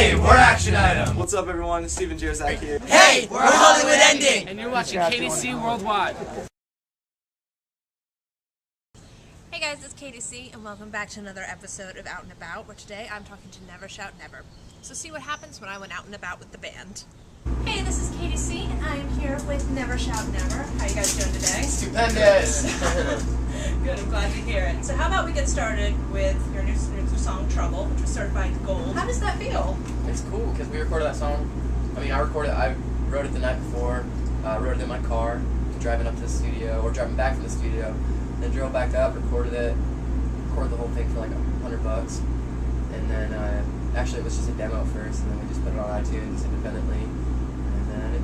Hey, we're Action Item. What's up, everyone? Steven Jerzak here. Hey, we're Hollywood Ending. And you're watching CatieCWorldwide. Hey guys, it's Katie C, and welcome back to another episode of Out and About, where today I'm talking to Never Shout Never. So see what happens when I went out and about with the band. Hey, this is Katie C, and I am here with Never Shout Never. How you guys doing today? Stupendous. Good, I'm glad to hear it. So how about we get started with your new song, Trouble, which was certified gold. How does that feel? It's cool because we recorded that song. I wrote it the night before. Wrote it in my car, driving up to the studio, or driving back from the studio. Then drove back up, recorded the whole thing for like $100. And then, actually it was just a demo first, and then we just put it on iTunes independently. And then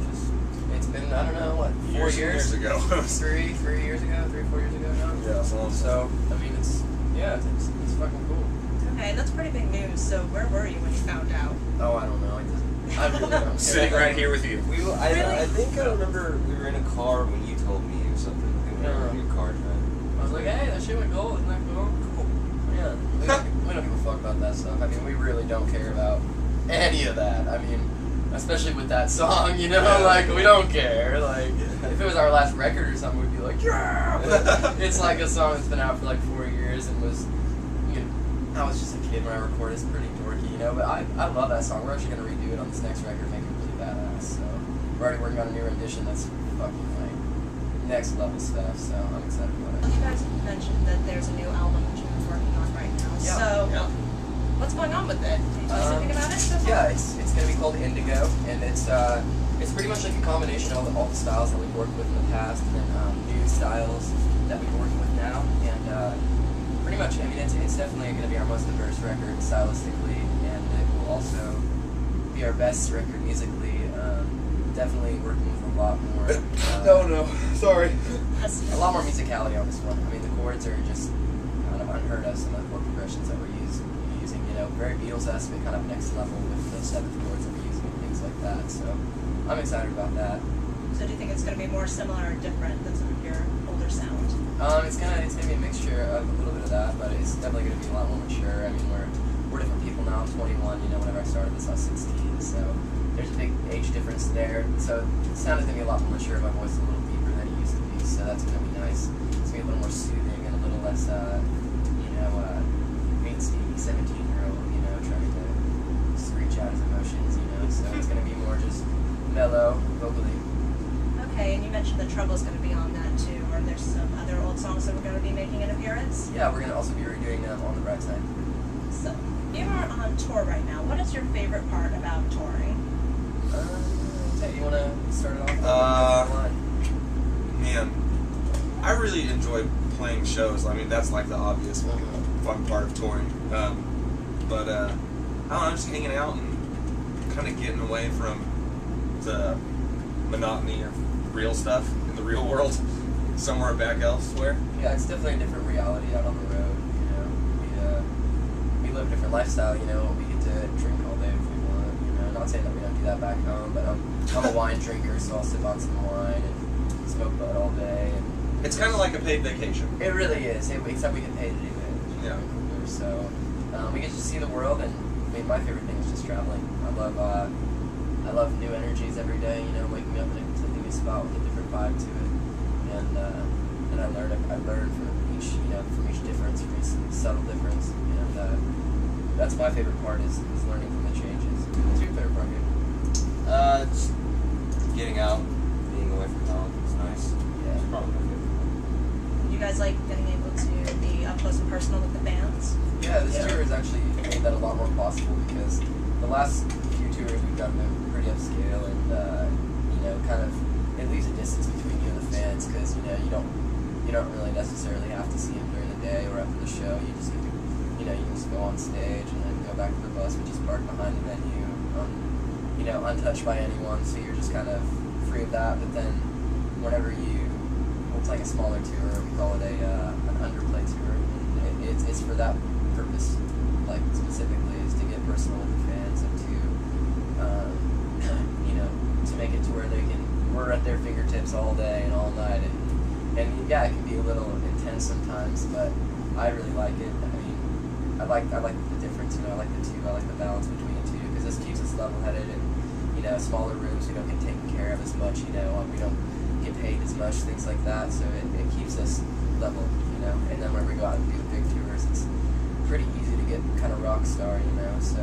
it's been, I don't know, what, 4 years? ago. 3 years ago, 4 years ago now? Yeah, So, I mean, it's fucking cool. Okay, that's pretty big news. So where were you when you found out? Oh, I don't know. I really don't care. Sitting right here with you. I think I remember we were in a car when you told me or something. I think we were in a car drive. I was like, hey, that shit went gold. Isn't that cool? Cool. Yeah. We don't give a fuck about that stuff. I mean, we really don't care about any of that. I mean, especially with that song, you know, like, we don't care. Like, if it was our last record or something, we'd be like, yeah! But it's like a song that's been out for like 4 years and was, you know, I was just a kid when I recorded. It's pretty dorky, you know, but I love that song. We're actually going to redo it on this next record, make it really badass. So, we're already working on a new rendition that's fucking, like, next level stuff, so I'm excited about it. You guys mentioned that there's a new album that you're working on right now. Yeah. So, Yeah. what's going on with it? Can you tell us anything about it so far? Yeah, it's going to be called Indigo, and it's pretty much like a combination of all the styles that we've worked with in the past, and then new styles that we're working with now, and pretty much, I mean, it's definitely going to be our most diverse record stylistically, and it will also be our best record musically. Definitely working with a lot more. Sorry. A lot more musicality on this one. I mean, the chords are just kind of unheard of. Some of the chord progressions that we're using, you know, very Beatles-esque, but kind of next level with the seventh chords that we're using and things like that. So I'm excited about that. So do you think it's going to be more similar or different than some of your older sound? It's gonna be a mixture of a little bit of that, but it's definitely gonna be a lot more mature. I mean, we're different people now. I'm 21. You know, whenever I started this, I was 16. So there's a big age difference there. So the sound is gonna be a lot more mature. My voice is a little deeper than it used to be. So that's gonna be nice. It's gonna be a little more soothing and a little less, angsty 17-year-old. You know, trying to screech out his emotions. You know, so it's gonna be more just mellow vocally. Okay, and you mentioned that Trouble's going to be on that too. Are there some other old songs that we're going to be making an appearance? Yeah, we're gonna also be redoing them on the Bright Side. So, you are on tour right now. What is your favorite part about touring? Hey, you wanna start it off? Man, I really enjoy playing shows. I mean, that's like the obvious fun part of touring. But I don't know, just hanging out and kind of getting away from the monotony of real stuff in the real world, somewhere back elsewhere. Yeah, it's definitely a different reality out on the road. You know, we live a different lifestyle. You know, we get to drink all day if we want. You know, not saying that we don't do that back home, but I'm a wine drinker, so I'll sip on some wine and smoke bud all day. And It's kind of like a paid vacation. it really is. Except we get paid to do it. Which is Yeah. really cooler. So we get to see the world, and I mean, my favorite thing is just traveling. I love new energies every day. You know, waking up in a completely new spot with a different vibe to it, and I learn from each difference, from each subtle difference, and that's my favorite part is learning from the changes. What's your favorite part, dude? Just getting out, being away from home. It's nice. Yeah. It's probably my favorite. You guys like getting able to be up close and personal with the bands? Yeah, this tour has actually made that a lot more possible because the last few tours we've done them pretty upscale and kind of it leaves a distance between you and the fans because you don't really necessarily have to see them during the day or after the show. You just get to you can just go on stage and then go back to the bus, which is parked behind the venue, untouched by anyone. So you're just kind of free of that. But then whenever it's like a smaller tour, we call it an underplay tour. And it's for that purpose, like specifically, is to get personal with the fans and to to make it to where we're at their fingertips all day and all night, and yeah, it can be a little intense sometimes, but I really like it. I mean, I like the difference. I like the balance between the two because this keeps level-headed, and you know, smaller rooms, we don't get taken care of as much. You know, we don't get paid as much, things like that. So it keeps us level, you know. And then when we go out and do the big tours, it's pretty easy to get kind of rock star, you know. So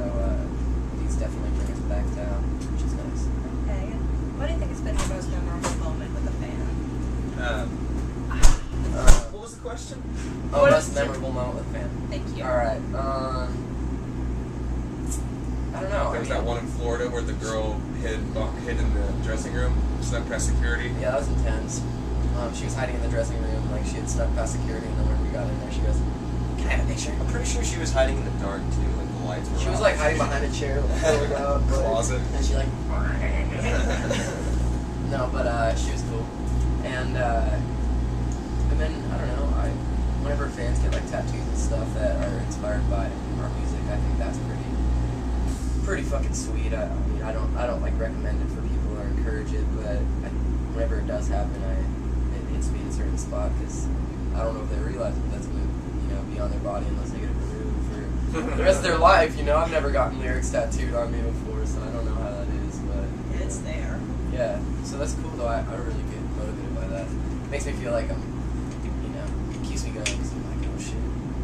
these definitely bring us back down, which is nice. Okay. And what do you think has been your most memorable moment with a fan? What was the question? Oh, What most is- memorable moment with a fan. Thank you. All right. I don't know. There was that one in Florida where the girl hid in the dressing room, snuck past security. Yeah, that was intense. She was hiding in the dressing room, like she had snuck past security, and then when we got in there, she goes, "Can I have a picture?" I'm pretty sure she was hiding in the dark too, like the lights were She was off. like hiding behind a chair, like out, Closet. and she like. No, but she was cool, and then I don't know. Whenever fans get like tattoos and stuff that are inspired by our music, I think that's pretty fucking sweet. I mean, I don't like recommend it for people or encourage it, but whenever it does happen, it hits me in a certain spot because I don't know if they realize that that's gonna, you know, be on their body unless they get it removed for the rest of their life. You know, I've never gotten lyrics tattooed on me before, so I don't know how that is, but It's there. yeah. So that's cool though. I really get motivated by that. It makes me feel like I'm, you know, it keeps me going because I'm like, oh shit,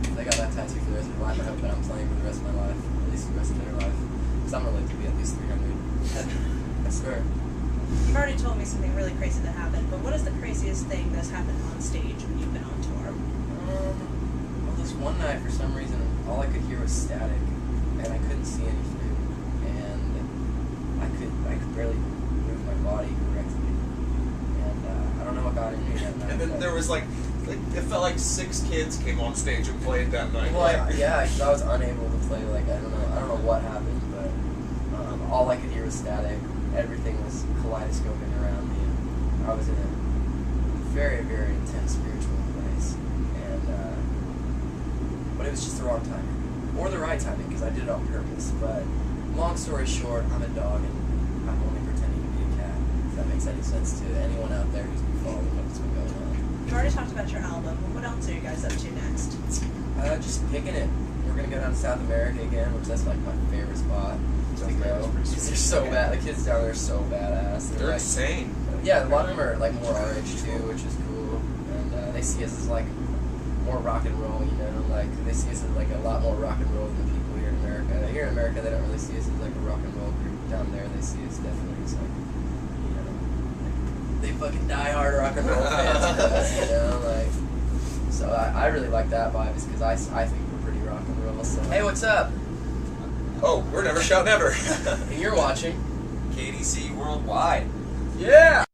if I got that tattoo for the rest of their life, I hope that I'm playing for the rest of my life, at least the rest of their life. Because I'm gonna live to be at least 300. I swear. You've already told me something really crazy that happened, but what is the craziest thing that's happened on stage when you've been on tour? Well, this one night, for some reason, all I could hear was static, and I couldn't see anything, and I could barely move my body correctly, and I don't know what got in me that night. And then there was like it felt like 6 kids came on stage and played that night. Well, yeah, because I was unable to play. Like I don't know what happened, but all I could hear was static. Everything was kaleidoscoping around me. And I was in a very, very intense spiritual place, and but it was just the wrong timing, or the right timing, because I did it on purpose. But long story short, I'm a dog, and I'm only pretending to be a cat. If that makes any sense to anyone out there who's been following what's been going on. You already talked about your album, but what else are you guys up to next? Just kicking it. We're gonna go down to South America again, which that's like my favorite spot to go. Because they're so bad. The kids down there are so badass. They're like, insane. yeah, a lot of them are like more our age too, which is cool. And they see us as like more rock and roll, you know. Like they see us as like a lot more rock and roll than the people here in America. Here in America, they don't really see us as like a rock and roll group. Down there, they see us definitely as like, you know, like, they fucking die hard rock and roll fans of us, you know, like. So I really like that vibe, is because I think we're pretty rock and roll. So hey, what's up? Oh, we're Never Shout Never. And you're watching CatieCWorldwide. Yeah!